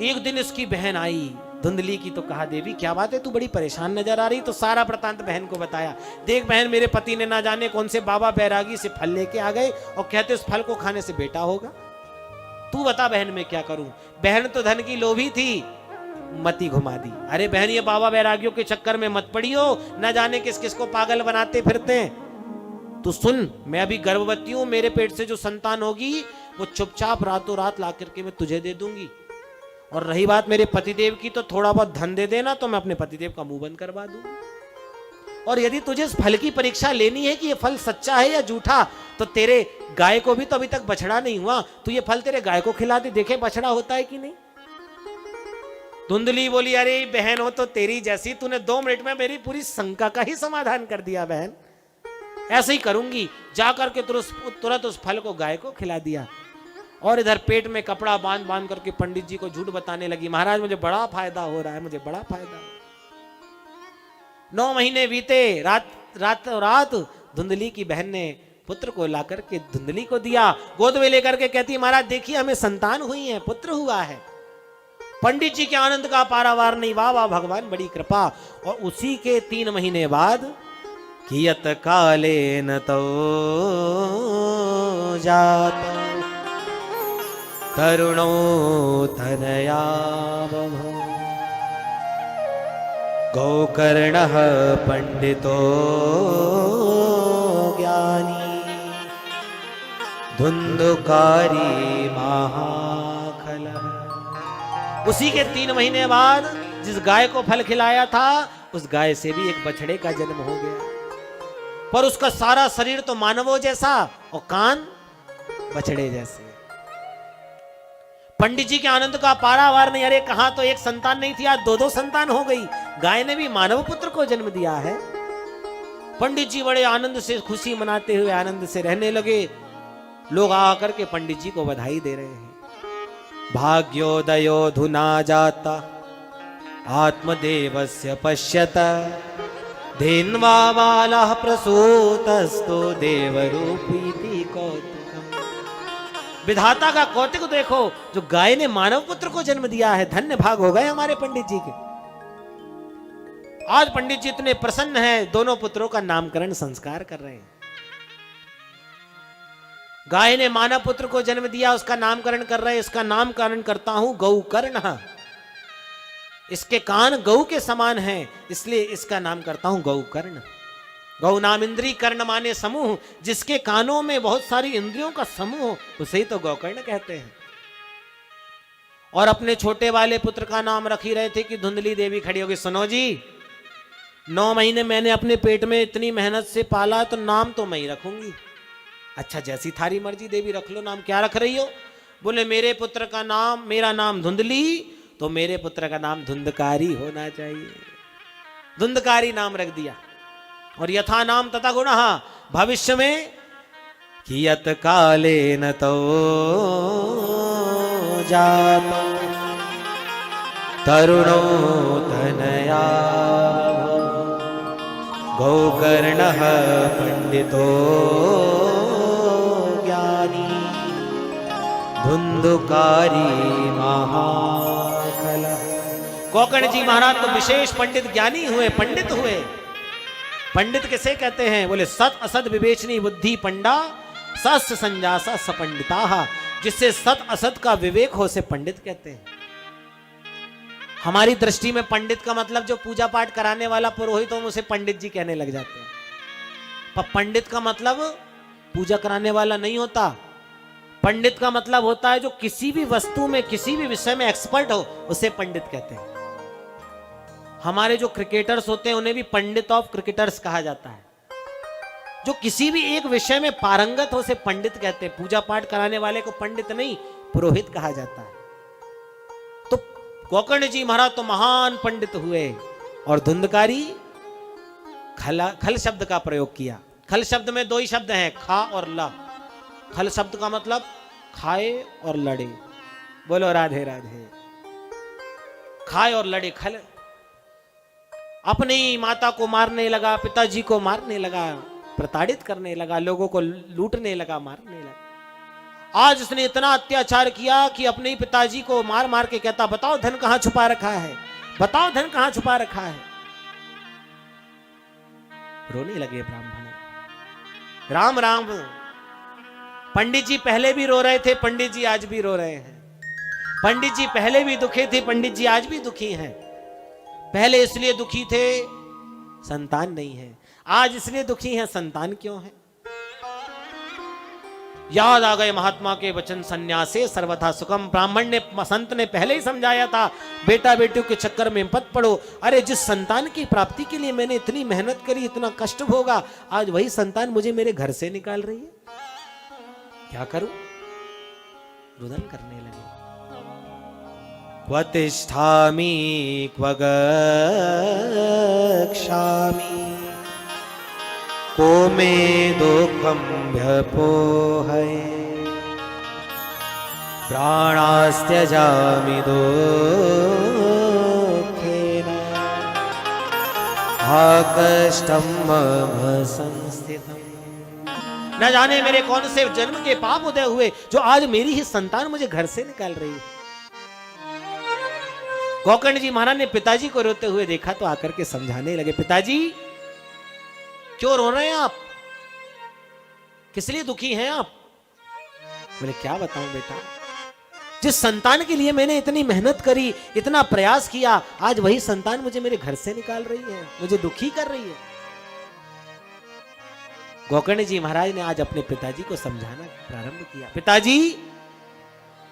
एक दिन इसकी बहन आई धुंधली की, तो कहा देवी क्या बात है, तू बड़ी परेशान नजर आ रही। तो सारा वृतांत बहन को बताया। देख बहन, मेरे पति ने ना जाने कौन से बाबा बैरागी से फल लेके आ गए और कहते उस फल को खाने से बेटा होगा। तू बता बहन मैं क्या करूं। बहन तो धन की लोभी थी, मती घुमा दी। अरे बहन, ये बाबा बैरागियों के चक्कर में मत पड़ी हो, न जाने किस किस को पागल बनाते फिरते हैं। तू सुन, मैं अभी गर्भवती हूं, मेरे पेट से जो संतान होगी वो चुपचाप रातों रात ला करके मैं तुझे दे दूंगी। और रही बात मेरे पतिदेव की, तो थोड़ा बहुत धन दे देना तो मैं अपने पतिदेव का मुंह बंद करवा दूंगा। और यदि तुझे इस फल की परीक्षा लेनी है कि ये फल सच्चा है या झूठा, तो तेरे गाय को भी तो अभी तक बछड़ा नहीं हुआ, तू ये फल तेरे गाय को खिला दे, देखे बछड़ा होता है कि नहीं। धुंधली बोली, अरे बहन हो तो तेरी जैसी, तूने 2 मिनट में मेरी पूरी शंका का ही समाधान कर दिया बहन। ऐसे ही करूंगी। जाकर के तुरंत उस फल को गाय को खिला दिया और इधर पेट में कपड़ा बांध बांध करके पंडित जी को झूठ बताने लगी, महाराज मुझे बड़ा फायदा हो रहा है, मुझे बड़ा फायदा। 9 महीने बीते। रात धुंधली की बहन ने पुत्र को ला करके धुंधली को दिया। गोद में लेकर के कहती, महाराज देखिए हमें संतान हुई है, पुत्र हुआ है। पंडित जी के आनंद का पारावार नहीं। वाह वाह भगवान, बड़ी कृपा। और उसी के 3 महीने बाद कियत कालेन तो जात तरुणो तनया गोकर्णः पंडितो ज्ञानी धुंधुकारी महाखलः। उसी के 3 महीने बाद जिस गाय को फल खिलाया था, उस गाय से भी एक बछड़े का जन्म हो गया। पर उसका सारा शरीर तो मानवों जैसा और कान बछड़े जैसे। पंडित जी के आनंद का पारावार नहीं। अरे कहां तो एक संतान नहीं थी, आज 2-2 संतान हो गई। गाय ने भी मानव पुत्र को जन्म दिया है। पंडित जी बड़े आनंद से खुशी मनाते हुए आनंद से रहने लगे। लोग आकर के पंडित जी को बधाई दे रहे हैं। भाग्योदयो धुना जाता आत्मदेवस्य पश्यत धेन्वामालः प्रसूतस्तो देवरूपीति कौतुकम्। विधाता का कौतुक देखो, जो गाय ने मानव पुत्र को जन्म दिया है। धन्य भाग हो गए हमारे पंडित जी के। आज पंडित जी इतने प्रसन्न हैं, दोनों पुत्रों का नामकरण संस्कार कर रहे हैं। गाय ने मानव पुत्र को जन्म दिया, उसका नामकरण कर रहे हैं। इसका नामकरण करता हूं गौकर्ण। इसके कान गौ के समान हैं, इसलिए इसका नाम करता हूं गौकर्ण। गौ नाम इंद्री, कर्ण माने समूह। जिसके कानों में बहुत सारी इंद्रियों का समूह, उसे ही तो गौकर्ण कहते हैं। और अपने छोटे वाले पुत्र का नाम रख ही रहे थे कि धुंधली देवी खड़ी होगी, सुनो जी 9 महीने मैंने अपने पेट में इतनी मेहनत से पाला, तो नाम तो मैं ही रखूंगी। अच्छा जैसी थारी मर्जी देवी, रख लो नाम। क्या रख रही हो? बोले मेरे पुत्र का नाम, मेरा नाम धुंधली, तो मेरे पुत्र का नाम धुंधकारी होना चाहिए। धुंधकारी नाम रख दिया। और यथा नाम तथा गुणः, भविष्य में कियत कालेन तो जात तरुणो तनया गोकर्णः पंडितो ज्ञानी धुंधुकारी महाखलः। गोकर्ण जी महाराज तो विशेष पंडित ज्ञानी हुए, पंडित हुए। पंडित किसे कहते हैं? बोले सत असत विवेचनी बुद्धि पंडा सस्य संजासा सपंडिता। जिससे सत असत का विवेक हो से पंडित कहते हैं। हमारी दृष्टि में पंडित का मतलब जो पूजा पाठ कराने वाला पुरोहित हो, उसे पंडित जी कहने लग जाते हैं। पर पंडित का मतलब पूजा कराने वाला नहीं होता। पंडित का मतलब होता है जो किसी भी वस्तु में, किसी भी विषय में एक्सपर्ट हो, उसे पंडित कहते हैं। हमारे जो क्रिकेटर्स होते हैं उन्हें भी पंडित ऑफ क्रिकेटर्स कहा जाता है। जो किसी भी एक विषय में पारंगत हो उसे पंडित कहते हैं। पूजा पाठ कराने वाले को पंडित नहीं, पुरोहित कहा जाता है। तो गोकर्ण जी महाराज तो महान पंडित हुए। और धुंधकारी खल शब्द का प्रयोग किया। खल शब्द में 2 ही शब्द हैं, खा और ला। खल शब्द का मतलब खाए और लड़े। बोलो राधे राधे। खाए और लड़े। खल अपनी माता को मारने लगा, पिताजी को मारने लगा, प्रताड़ित करने लगा, लोगों को लूटने लगा, मारने लगा। आज उसने इतना अत्याचार किया कि अपने ही पिताजी को मार मार के कहता, बताओ धन कहां छुपा रखा है, बताओ धन कहां छुपा रखा है। रोने लगे ब्राह्मण। राम राम। पंडित जी पहले भी रो रहे थे, पंडित जी आज भी रो रहे हैं। पंडित जी पहले भी दुखी थे, पंडित जी आज भी दुखी हैं। पहले इसलिए दुखी थे संतान नहीं है, आज इसलिए दुखी हैं संतान क्यों है। याद आ गए महात्मा के वचन, संन्यासे सर्वथा सुखम। ब्राह्मण ने, संत ने पहले ही समझाया था, बेटा बेटियों के चक्कर में मत पड़ो। अरे जिस संतान की प्राप्ति के लिए मैंने इतनी मेहनत करी, इतना कष्ट भोगा, आज वही संतान मुझे मेरे घर से निकाल रही है, क्या करूं। रुदन करने लगे। क्व तिष्ठामि क्व गच्छामि को मे दुःखं व्यपोहये प्राणास्त्यजामि दुःखेन आकष्टं मम संस्थितम्। न जाने मेरे कौन से जन्म के पाप उदय हुए जो आज मेरी ही संतान मुझे घर से निकाल रही है। गोकर्ण जी महाराज ने पिताजी को रोते हुए देखा तो आकर के समझाने लगे, पिताजी क्यों रो रहे हैं आप, किस लिए दुखी हैं आप। बोले क्या बताऊं बेटा, जिस संतान के लिए मैंने इतनी मेहनत करी, इतना प्रयास किया, आज वही संतान मुझे मेरे घर से निकाल रही है, मुझे दुखी कर रही है। गोकर्ण जी महाराज ने आज अपने पिताजी को समझाना प्रारंभ किया। पिताजी,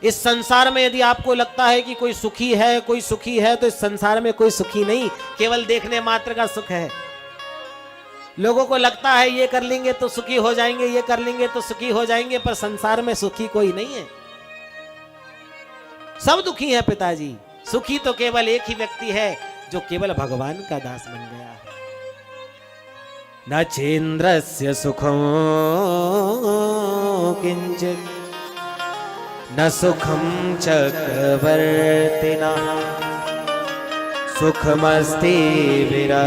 इस संसार में यदि आपको लगता है कि कोई सुखी है, कोई सुखी है, तो इस संसार में कोई सुखी नहीं, केवल देखने मात्र का सुख है। लोगों को लगता है ये कर लेंगे तो सुखी हो जाएंगे, ये कर लेंगे तो सुखी हो जाएंगे, पर संसार में सुखी कोई नहीं है, सब दुखी है पिताजी। सुखी तो केवल एक ही व्यक्ति है जो केवल भगवान का दास बन गया है। न चेन्द्रस्य सुखं किंचित् न सुखं चक्रवर्तिनः सुखमस्ति विरक्तस्य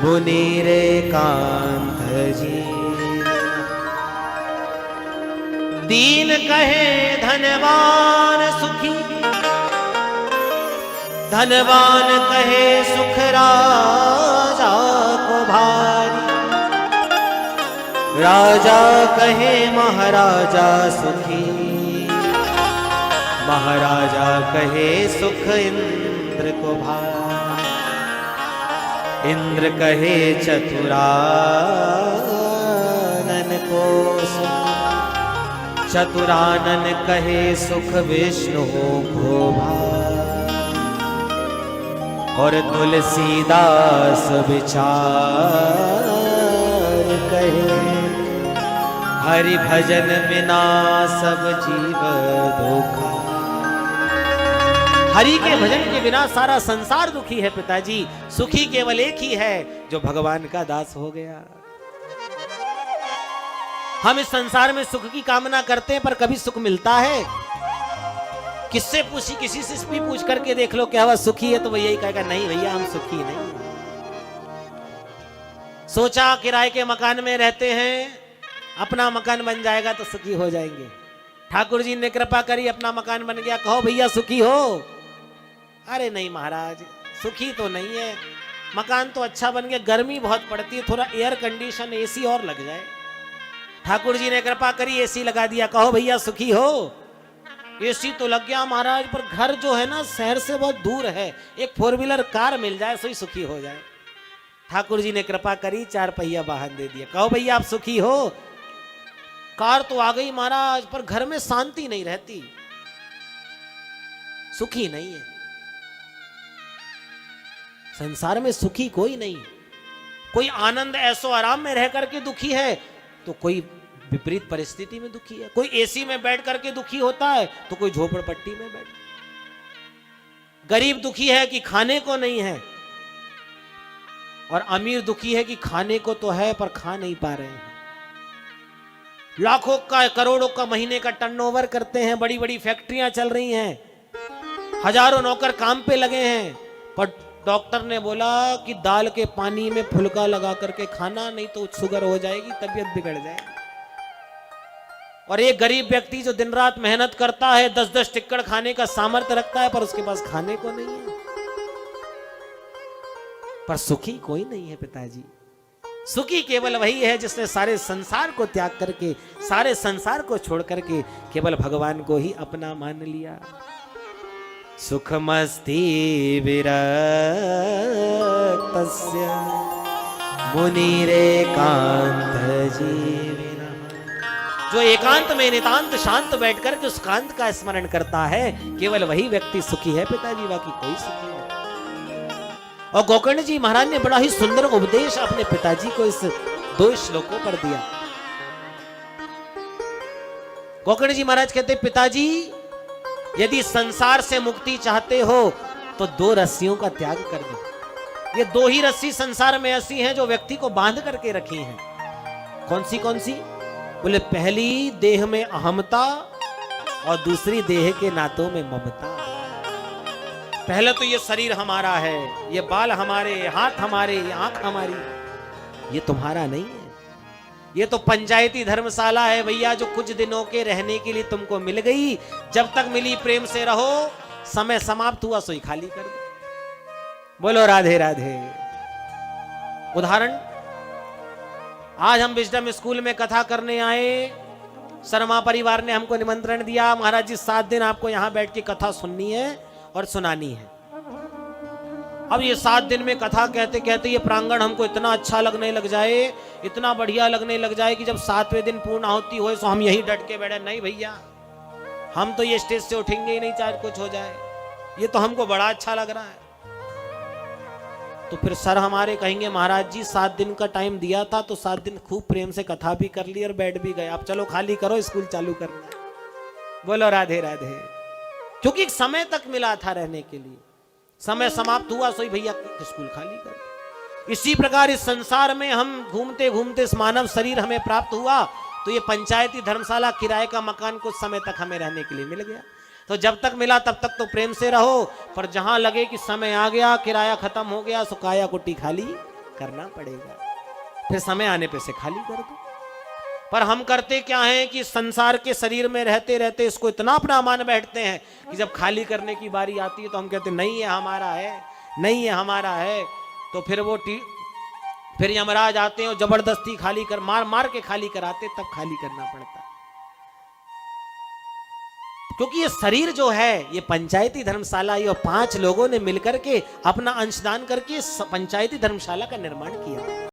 मुनिरेकान्तजीवनः। दीन कहे धनवान सुखी, धनवान कहे सुख राजा को भारी, राजा कहे महाराजा सुखी, महाराजा कहे सुख इंद्र को भारी, इंद्र कहे चतुरानन को सुख, चतुरानन कहे सुख विष्णु को भारी। और तुलसीदास विचार कहे हरि भजन बिना सब जीव दुखा। हरि के भजन के बिना सारा संसार दुखी है पिताजी, सुखी केवल एक ही है जो भगवान का दास हो गया। हम इस संसार में सुख की कामना करते हैं पर कभी सुख मिलता है? किससे पूछी, किसी से भी पूछ करके देख लो क्या वह सुखी है, तो वो यही कहेगा नहीं भैया हम सुखी नहीं। सोचा किराए के मकान में रहते हैं, अपना मकान बन जाएगा तो सुखी हो जाएंगे। ठाकुर जी ने कृपा करी, अपना मकान बन गया, कहो भैया सुखी हो? अरे नहीं महाराज सुखी तो नहीं है, मकान तो अच्छा बन गया, गर्मी बहुत पड़ती है, थोड़ा एयर कंडीशन एसी और लग जाए। ठाकुर जी ने कृपा करी, एसी लगा दिया, कहो भैया सुखी हो? एसी तो लग गया महाराज, पर घर जो है ना शहर से बहुत दूर है, एक 4 व्हीलर कार मिल जाए सो ही सुखी हो जाए। ठाकुर जी ने कृपा करी, 4 पहिया वाहन दे दिया, कहो भैया आप सुखी हो? कार तो आ गई महाराज, पर घर में शांति नहीं रहती, सुखी नहीं है। संसार में सुखी कोई नहीं, कोई आनंद ऐसो आराम में रह करके दुखी है, तो कोई विपरीत परिस्थिति में दुखी है। कोई एसी में बैठ करके दुखी होता है, तो कोई झोपड़पट्टी में बैठ। गरीब दुखी है कि खाने को नहीं है, और अमीर दुखी है कि खाने को तो है पर खा नहीं पा रहे हैं। लाखों का करोड़ों का महीने का टर्नओवर करते हैं, बड़ी बड़ी फैक्ट्रियां चल रही हैं, हजारों नौकर काम पे लगे हैं, पर डॉक्टर ने बोला कि दाल के पानी में फुलका लगा करके खाना, नहीं तो शुगर हो जाएगी, तबीयत बिगड़ जाएगी। और एक गरीब व्यक्ति जो दिन रात मेहनत करता है, 10-10 टिक्कड़ खाने का सामर्थ्य रखता है, पर उसके पास खाने को नहीं है। पर सुखी कोई नहीं है पिताजी। सुखी केवल वही है जिसने सारे संसार को त्याग करके, सारे संसार को छोड़ करके केवल भगवान को ही अपना मान लिया। सुखमस्ति विरक्तस्य मुनिरेकांत जीविनः। जो एकांत में नितांत शांत बैठकर के उस कांत का स्मरण करता है, केवल वही व्यक्ति सुखी है पिताजी, बाकी कोई सुखी नहीं। और गोकर्ण जी महाराज ने बड़ा ही सुंदर उपदेश अपने पिताजी को इस 2 श्लोकों पर दिया। गोकर्ण जी महाराज कहते, पिताजी यदि संसार से मुक्ति चाहते हो तो 2 रस्सियों का त्याग कर दो। ये 2 ही रस्सी संसार में ऐसी हैं जो व्यक्ति को बांध करके रखी हैं। कौन सी? बोले पहली देह में अहमता और दूसरी देह के नातों में ममता। पहले तो ये शरीर हमारा है, ये बाल हमारे, हाथ हमारे, ये आंख हमारी, ये तुम्हारा नहीं है। ये तो पंचायती धर्मशाला है भैया, जो कुछ दिनों के रहने के लिए तुमको मिल गई। जब तक मिली प्रेम से रहो, समय समाप्त हुआ सोई खाली कर दो। बोलो राधे राधे। उदाहरण, आज हम विजडम स्कूल में कथा करने आए। शर्मा परिवार ने हमको निमंत्रण दिया, महाराज जी 7 दिन आपको यहां बैठ के कथा सुननी है और सुनानी है। अब ये 7 दिन में कथा कहते कहते ये प्रांगण हमको इतना अच्छा लगने लग जाए, इतना बढ़िया लगने लग जाए कि जब 7वें दिन पूर्ण आहुति हो तो हम यही डट के बैठे, नहीं भैया हम तो ये स्टेज से उठेंगे ही नहीं, चाहे कुछ हो जाए, ये तो हमको बड़ा अच्छा लग रहा है। तो फिर सर हमारे कहेंगे, महाराज जी 7 दिन का टाइम दिया था तो 7 दिन खूब प्रेम से कथा भी कर ली और बैठ भी गए, अब चलो खाली करो, स्कूल चालू करना है। बोलो राधे राधे। क्योंकि एक समय तक मिला था रहने के लिए, समय समाप्त हुआ सोई भैया स्कूल खाली कर। इसी प्रकार इस संसार में हम घूमते घूमते इस मानव शरीर हमें प्राप्त हुआ, तो ये पंचायती धर्मशाला किराए का मकान कुछ समय तक हमें रहने के लिए मिल गया। तो जब तक मिला तब तक तो प्रेम से रहो, पर जहां लगे कि समय आ गया, किराया खत्म हो गया, सुकाया कुटी खाली करना पड़ेगा। फिर समय आने पे से खाली कर दो। पर हम करते क्या हैं कि संसार के शरीर में रहते रहते इसको इतना अपना मान बैठते हैं कि जब खाली करने की बारी आती है तो हम कहते नहीं है हमारा है, नहीं है हमारा है। तो फिर वो फिर यमराज आते हैं और जबरदस्ती खाली कर, मार मार के खाली कराते, तब खाली करना पड़ता है। क्योंकि ये शरीर जो है ये पंचायती धर्मशाला, ये 5 लोगों ने मिलकर के अपना अंशदान करके पंचायती धर्मशाला का निर्माण किया।